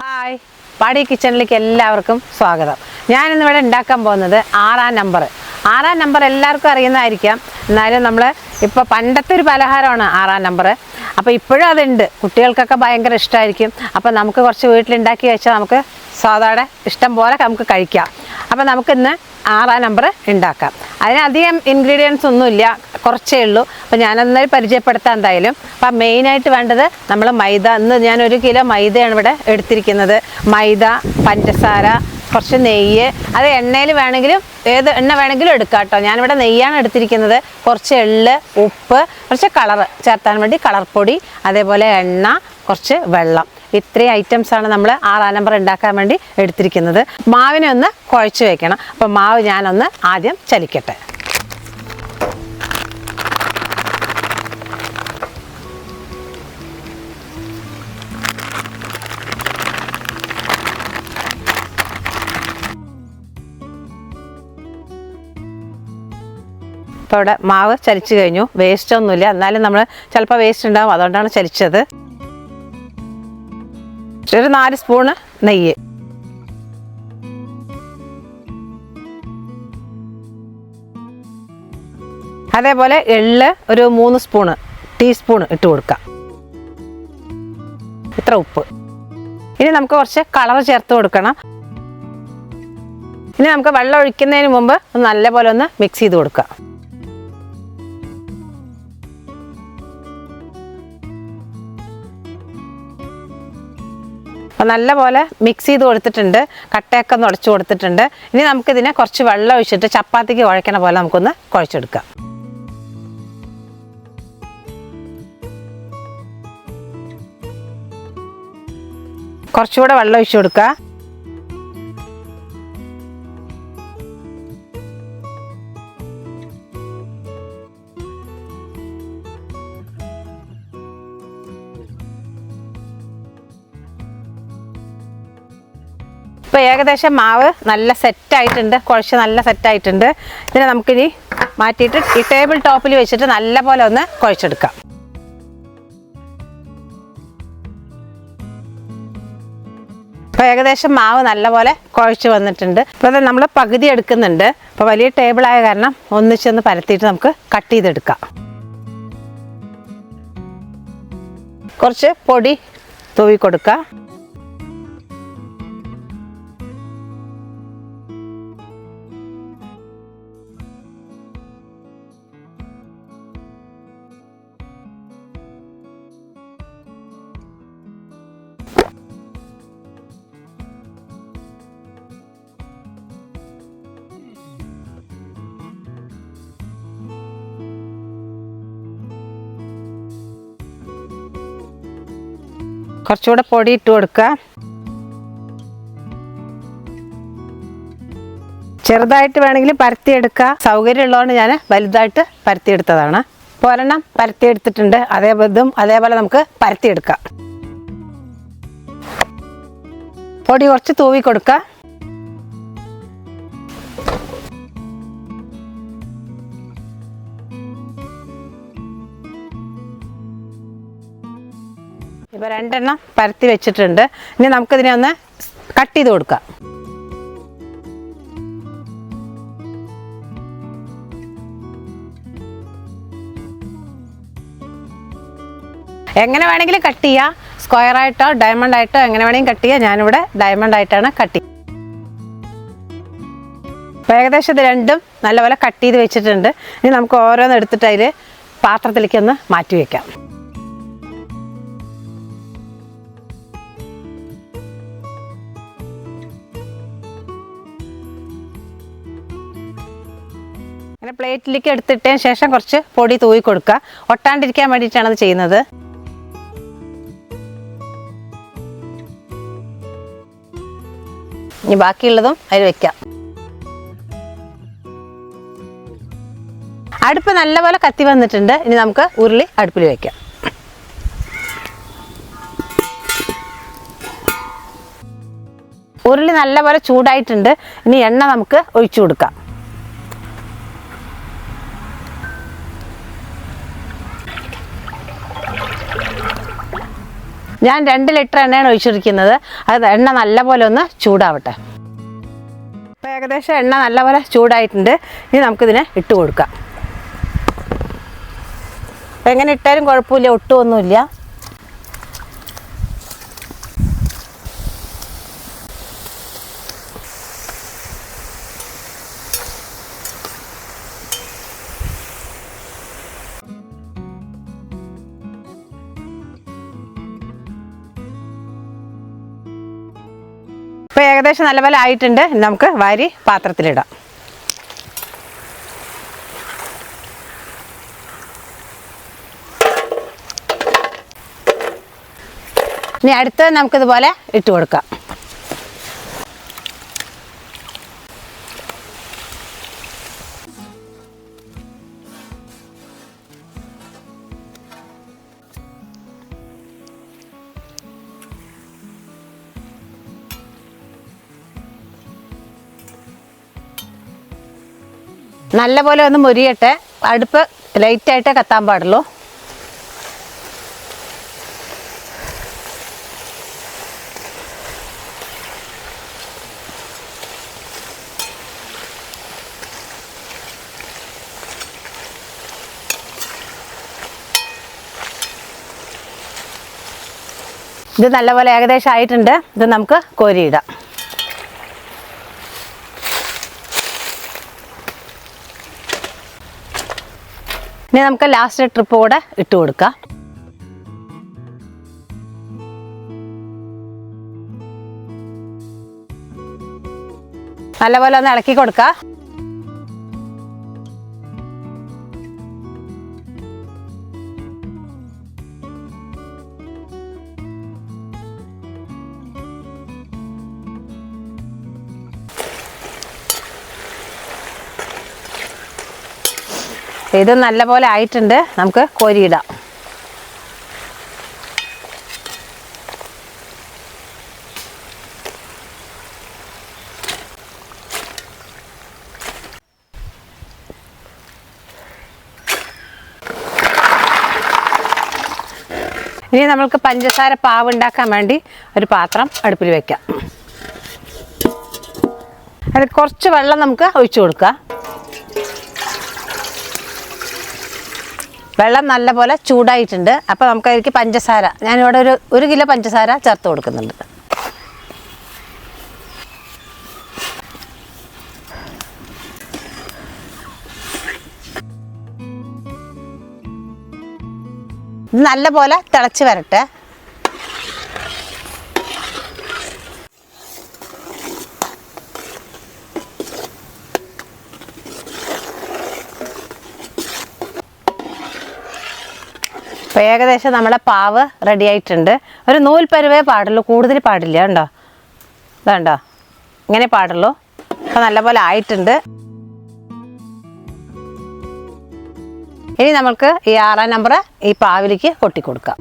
Hi, പാടി കിച്ചണിലേക്ക് എല്ലാവർക്കും സ്വാഗതം. ഞാനിന്നിവിടെ ഉണ്ടാക്കാൻ പോകുന്നത് ആറാം നമ്പർ എല്ലാവർക്കും അറിയുന്നതായിരിക്കാം. എന്നാലും നമ്മൾ ഇപ്പോൾ പണ്ടത്തെ ഒരു പലഹാരമാണ് ആറാം നമ്പർ. അപ്പോൾ ഇപ്പോഴും അതുണ്ട്, കുട്ടികൾക്കൊക്കെ ഭയങ്കര ഇഷ്ടമായിരിക്കും. അപ്പോൾ നമുക്ക് കുറച്ച് വീട്ടിലുണ്ടാക്കി വെച്ചാൽ നമുക്ക് സാധാരണ ഇഷ്ടം പോലെ നമുക്ക് കഴിക്കാം. അപ്പോൾ നമുക്കിന്ന് ആറാം നമ്പർ ഉണ്ടാക്കാം. അതിനധികം ഇൻഗ്രീഡിയൻസ് ഒന്നുമില്ല, കുറച്ചേ ഉള്ളൂ. അപ്പോൾ ഞാനൊന്നും പരിചയപ്പെടുത്താം എന്തായാലും. അപ്പം മെയിനായിട്ട് വേണ്ടത് നമ്മൾ മൈദ. ഇന്ന് ഞാൻ 1 കിലോ മൈദയാണ് ഇവിടെ എടുത്തിരിക്കുന്നത്. മൈദ, പഞ്ചസാര, കുറച്ച് നെയ്യ്, അത് എണ്ണയിൽ വേണമെങ്കിലും ഏത് എണ്ണ വേണമെങ്കിലും എടുക്കാം കേട്ടോ. ഞാനിവിടെ നെയ്യാണ് എടുത്തിരിക്കുന്നത്. കുറച്ച് എള്ള്, ഉപ്പ്, കുറച്ച് കളറ് ചേർത്താൻ വേണ്ടി കളർ പൊടി, അതേപോലെ എണ്ണ, കുറച്ച് വെള്ളം. ഇത്രയും ഐറ്റംസാണ് നമ്മൾ ആറാം നമ്പർ ഉണ്ടാക്കാൻ വേണ്ടി എടുത്തിരിക്കുന്നത്. മാവിനെ ഒന്ന് കുഴച്ച് വയ്ക്കണം. അപ്പം മാവ് ഞാനൊന്ന് ആദ്യം ചലിക്കട്ടെ. ഇപ്പോൾ ഇവിടെ മാവ് ചലിച്ചു കഴിഞ്ഞു. വേസ്റ്റ് ഒന്നുമില്ല, എന്നാലും നമ്മൾ ചിലപ്പോൾ വേസ്റ്റ് ഉണ്ടാവും, അതുകൊണ്ടാണ് ചലിച്ചത്. ഒരു 4 സ്പൂണ് നെയ്യ്, അതേപോലെ എള്ള് ഒരു 3 ടീസ്പൂണ് ഇട്ട് കൊടുക്കാം. ഇത്ര ഉപ്പ്. ഇനി നമുക്ക് കുറച്ച് കളർ ചേർത്ത് കൊടുക്കണം. ഇനി നമുക്ക് വെള്ളം ഒഴിക്കുന്നതിന് മുമ്പ് നല്ലപോലെ ഒന്ന് മിക്സ് ചെയ്ത് കൊടുക്കാം. അപ്പോൾ നല്ലപോലെ മിക്സ് ചെയ്ത് കൊടുത്തിട്ടുണ്ട്, കട്ടയൊക്കെ ഒന്ന് ഉടച്ചു കൊടുത്തിട്ടുണ്ട്. ഇനി നമുക്കിതിനെ കുറച്ച് വെള്ളം ഒഴിച്ചിട്ട് ചപ്പാത്തിക്ക് കുഴക്കണ പോലെ നമുക്കൊന്ന് കുഴച്ചെടുക്കാം. കുറച്ചുകൂടെ വെള്ളം ഒഴിച്ചു കൊടുക്കുക. ഇപ്പോൾ ഏകദേശം മാവ് നല്ല സെറ്റായിട്ടുണ്ട്, കുഴച്ച് നല്ല സെറ്റായിട്ടുണ്ട്. ഇതിനെ നമുക്കിനി മാറ്റിയിട്ട് ഈ ടേബിൾ ടോപ്പിൽ വെച്ചിട്ട് നല്ല പോലെ ഒന്ന് കുഴച്ചെടുക്കാം. അപ്പോൾ ഏകദേശം മാവ് നല്ലപോലെ കുഴച്ച് വന്നിട്ടുണ്ട്. ഇപ്പോൾ അത് നമ്മൾ പകുതി എടുക്കുന്നുണ്ട്. അപ്പോൾ വലിയ ടേബിളായ കാരണം ഒന്നിച്ചൊന്ന് പരത്തിയിട്ട് നമുക്ക് കട്ട് ചെയ്തെടുക്കാം. കുറച്ച് പൊടി തൂവി കൊടുക്കുക. കുറച്ചുകൂടെ പൊടി ഇട്ട് കൊടുക്കുക. ചെറുതായിട്ട് വേണമെങ്കിൽ പരത്തിയെടുക്കുക. സൗകര്യമുള്ളതുകൊണ്ട് ഞാൻ വലുതായിട്ട് പരത്തിയെടുത്തതാണ്. ഇപ്പോൾ ഒരെണ്ണം പരത്തിയെടുത്തിട്ടുണ്ട്. അതേപോലെ നമുക്ക് പരത്തിയെടുക്കാം. പൊടി കുറച്ച് തൂവി കൊടുക്കുക. ഇപ്പോൾ 2 എണ്ണം പരത്തി വെച്ചിട്ടുണ്ട്. ഇനി നമുക്കിതിനെ ഒന്ന് കട്ട് ചെയ്ത് കൊടുക്കാം. എങ്ങനെ വേണമെങ്കിലും കട്ട് ചെയ്യാം, സ്ക്വയറായിട്ടോ ഡയമണ്ട് ആയിട്ടോ എങ്ങനെ വേണമെങ്കിലും കട്ട് ചെയ്യാം. ഞാനിവിടെ ഡയമണ്ട് ആയിട്ടാണ് കട്ട് ചെയ്യുക. അപ്പോൾ ഏകദേശം ഇത് രണ്ടും നല്ലപോലെ കട്ട് ചെയ്ത് വെച്ചിട്ടുണ്ട്. ഇനി നമുക്ക് ഓരോന്ന് എടുത്തിട്ട് അതിൽ പാത്രത്തിലേക്ക് ഒന്ന് മാറ്റി വയ്ക്കാം. അങ്ങനെ പ്ലേറ്റിലേക്ക് എടുത്തിട്ടതിന് ശേഷം കുറച്ച് പൊടി തൂവി കൊടുക്കുക. ഒട്ടാണ്ടിരിക്കാൻ വേണ്ടിയിട്ടാണ് അത് ചെയ്യുന്നത്. ഇനി ബാക്കിയുള്ളതും അതിൽ വെക്കാം. അടുപ്പ് നല്ലപോലെ കത്തി വന്നിട്ടുണ്ട്. ഇനി നമുക്ക് ഉരുളി അടുപ്പിൽ വെക്കാം. ഉരുളി നല്ലപോലെ ചൂടായിട്ടുണ്ട്. ഇനി എണ്ണ നമുക്ക് ഒഴിച്ചു കൊടുക്കാം. ഞാൻ 2 ലിറ്റർ എണ്ണയാണ് ഒഴിച്ചിരിക്കുന്നത്. അത് എണ്ണ നല്ലപോലെ ഒന്ന് ചൂടാവട്ടെ. അപ്പോൾ ഏകദേശം എണ്ണ നല്ലപോലെ ചൂടായിട്ടുണ്ട്. ഇനി നമുക്കിതിനെ ഇട്ട് കൊടുക്കാം. അപ്പോൾ എങ്ങനെ ഇട്ടാലും കുഴപ്പമില്ല, ഒട്ടുമൊന്നുമില്ല. ഇപ്പോൾ ഏകദേശം നല്ലപോലെ ആയിട്ടുണ്ട്. നമുക്ക് വാരി പാത്രത്തിലിടാം. ഇനി അടുത്തത് നമുക്കിതുപോലെ ഇട്ട് കൊടുക്കാം. നല്ലപോലെ ഒന്ന് മുരിയട്ടെ. അടുപ്പ് ലൈറ്റായിട്ടേ കത്താൻ പാടുള്ളൂ. ഇത് നല്ലപോലെ ഏകദേശം ആയിട്ടുണ്ട്. ഇത് നമുക്ക് കോരിയിടാം. ഇനി നമുക്ക് ലാസ്റ്റ് ട്രിപ്പ് കൂടെ ഇട്ട് കൊടുക്കാം. നല്ലപോലെ ഒന്ന് ഇളക്കി കൊടുക്കാം. ഇത് നല്ലപോലെ ആയിട്ടുണ്ട്. നമുക്ക് കോരിയിടാം. ഇനി നമ്മൾക്ക് പഞ്ചസാര പാവ് ഉണ്ടാക്കാൻ വേണ്ടി ഒരു പാത്രം അടുപ്പിൽ വെക്കാം. അതിൽ കുറച്ച് വെള്ളം നമുക്ക് ഒഴിച്ചു കൊടുക്കാം. വെള്ളം നല്ലപോലെ ചൂടായിട്ടുണ്ട്. അപ്പോൾ നമുക്കതിലേക്ക് പഞ്ചസാര, ഞാനിവിടെ ഒരു കിലോ പഞ്ചസാര ചേർത്ത് കൊടുക്കുന്നുണ്ട്. ഇത് നല്ലപോലെ തിളച്ച് വരട്ടെ. അപ്പോൾ ഏകദേശം നമ്മുടെ പാവ് റെഡി ആയിട്ടുണ്ട്. ഒരു നൂൽ പരുവേ പാടുള്ളൂ, കൂടുതൽ പാടില്ല. കണ്ടോ, ഇതുണ്ടോ, ഇങ്ങനെ പാടുള്ളൂ. അപ്പോൾ നല്ലപോലെ ആയിട്ടുണ്ട്. ഇനി നമുക്ക് ഈ 6-ാം നമ്പർ ഈ പാവിലേക്ക് കൊട്ടിക്കൊടുക്കാം.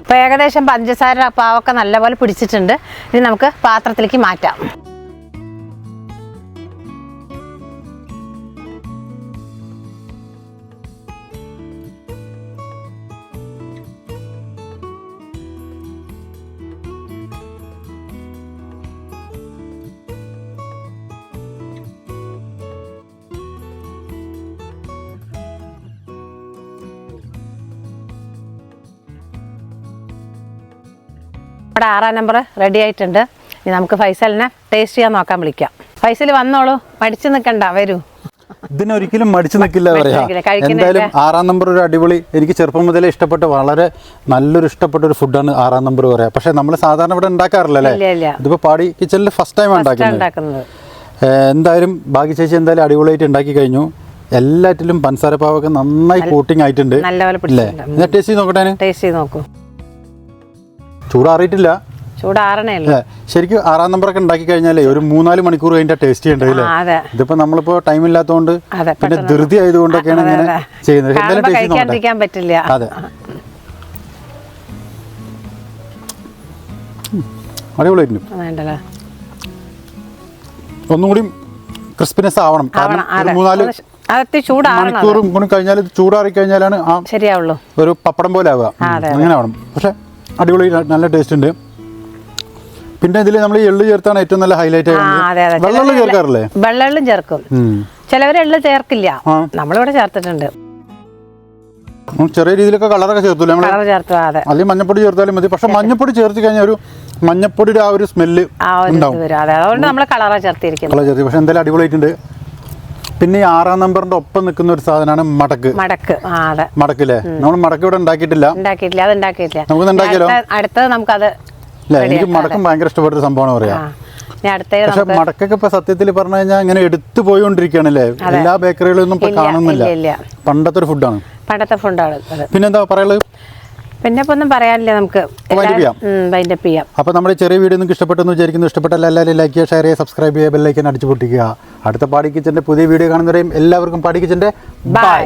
അപ്പോൾ ഏകദേശം പഞ്ചസാര പാവൊക്കെ നല്ലപോലെ പിടിച്ചിട്ടുണ്ട്. ഇനി നമുക്ക് പാത്രത്തിലേക്ക് മാറ്റാം. നമ്മുടെ 6-ാം നമ്പർ റെഡി ആയിട്ടുണ്ട്. ഇനി നമുക്ക് ഫൈസലിനെ ടേസ്റ്റ് ചെയ്യാൻ നോക്കാൻ വിളിക്കാം. ഫൈസൽ വന്നോളൂ, മടിച്ചു നിൽക്കണ്ട, വരൂ. ഇതിനൊരിക്കലും മടിച്ചു നിൽക്കില്ല പറയാ. കഴിക്കുന്ന എന്തായാലും 6-ാം നമ്പർ ഒരു അടിപൊളി, എനിക്ക് ചെറുപ്പം മുതലേ ഇഷ്ടപ്പെട്ട വളരെ നല്ലൊരു ഇഷ്ടപ്പെട്ട ഒരു ഫുഡാണ് 6-ാം നമ്പർ പറയാം. പക്ഷെ നമ്മൾ സാധാരണ ഇവിടെ ഉണ്ടാക്കാറില്ലല്ലേ, ഇതിപ്പോൾ പാടി കിച്ചണിൽ ഫസ്റ്റ് ടൈം ഉണ്ടാക്കുന്നത്. എന്തായാലും ഭാഗ്യ ചേച്ചി എന്തായാലും അടിപൊളിയായിട്ട് ഉണ്ടാക്കി കഴിഞ്ഞു. എല്ലാറ്റിലും പഞ്ചസാര പാവൊക്കെ നന്നായി കോട്ടിങ് ആയിട്ടുണ്ട് അല്ലേ? ടേസ്റ്റ് ചെയ്ത് നോക്കട്ടെ. ടേസ്റ്റ് ചെയ്ത് നോക്കൂ. ചൂടാറിയിട്ടില്ല, ചൂടാറണേ. ശരിക്കും 6-ാം നമ്പറൊക്കെ ഉണ്ടാക്കി കഴിഞ്ഞാലേ ഒരു 3-4 മണിക്കൂർ കഴിഞ്ഞാൽ ടേസ്റ്റ് ചെയ്യേണ്ടത് അല്ലേ? ഇതിപ്പോ നമ്മളിപ്പോ ടൈം ഇല്ലാത്തതുകൊണ്ട് പിന്നെ ധൃതി ആയതുകൊണ്ടൊക്കെയാണ് ഇങ്ങനെ ചെയ്യുന്നത്. എന്തായാലും ടേസ്റ്റ് പറ്റില്ല. അതെ, അടിപൊളിയായിട്ടുണ്ട്. ഒന്നും കൂടി ക്രിസ്പിനെസ് ആവണം. കാരണം 3-4 മണിക്കൂറും കൂടി കഴിഞ്ഞാൽ ചൂടാറി കഴിഞ്ഞാലാണ് ശരിയാവുള്ളൂ, ഒരു പപ്പടം പോലെ ആവുക. അങ്ങനെ ആവണം. പക്ഷെ അടിപൊളി, നല്ല ടേസ്റ്റ് ഉണ്ട്. പിന്നെ ഇതിൽ നമ്മൾ എള്ള് ചേർത്താണ് ഏറ്റവും നല്ല ഹൈലൈറ്റ്. വെള്ളം ചേർക്കാറില്ലേ? വെള്ളം ചേർക്കും, ചിലവര് എള്ള് ചേർക്കില്ല, നമ്മളിവിടെ ചേർത്തിട്ടുണ്ട്. ചെറിയ രീതിയിലൊക്കെ കളറൊക്കെ ചേർത്തില്ല, അല്ലെങ്കിൽ മഞ്ഞപ്പൊടി ചേർത്താലും മതി. പക്ഷെ മഞ്ഞപ്പൊടി ചേർത്ത് കഴിഞ്ഞാൽ ഒരു മഞ്ഞപ്പൊടിയുടെ ആ ഒരു സ്മെല്ല് ഉണ്ടാവും, അതുകൊണ്ട് നമ്മൾ കളറാ ചേർത്തിരിക്കുന്നത്. കളർ ചേർത്തി. പക്ഷെ എന്തായാലും അടിപൊളിയായിട്ടുണ്ട്. പിന്നെ ഈ 6-ാം നമ്പറിന്റെ ഒപ്പം നിൽക്കുന്ന ഒരു സാധനമാണ് മടക്ക്. മടക്കില്ലേ? നമ്മൾ മടക്ക് ഇവിടെ ഉണ്ടാക്കിയിട്ടില്ല. നമുക്ക് ഉണ്ടാക്കിയാലോ? അടുത്തത് നമുക്കത്. എനിക്ക് മടക്കം ഭയങ്കര ഇഷ്ടപ്പെട്ടൊരു സംഭവമാണ് പറയാ. പക്ഷെ മടക്കൊക്കെ ഇപ്പൊ സത്യത്തിൽ പറഞ്ഞു കഴിഞ്ഞാൽ ഇങ്ങനെ എടുത്തു പോയിക്കൊണ്ടിരിക്കുകയാണല്ലേ, എല്ലാ ബേക്കറികളിലൊന്നും ഇപ്പൊ കാണുന്നില്ല. പണ്ടത്തെ ഒരു ഫുഡാണ്. പിന്നെന്താ പറയുള്ളത്? പിന്നെ ഇപ്പൊ ഒന്നും പറയാനില്ല, നമുക്ക് വൈൻഡപ്പ് ചെയ്യാം. അപ്പൊ നമ്മുടെ ചെറിയ വീഡിയോ നിങ്ങൾക്ക് ഇഷ്ടപ്പെട്ടെന്ന് വിചാരിക്കുന്നു. ഇഷ്ടപ്പെട്ട എല്ലാവരും ലൈക്ക് ചെയ്യുക, ഷെയർ ചെയ്യുക, സബ്സ്ക്രൈബ് ചെയ്യുക, ബെൽ ഐക്കൺ അടിച്ചു പൊട്ടിക്കുക. അടുത്ത പാടി കിച്ചന്റെ പുതിയ വീഡിയോ കാണുന്നവരെയും എല്ലാവർക്കും പാടി കിച്ചന്റെ ബൈ.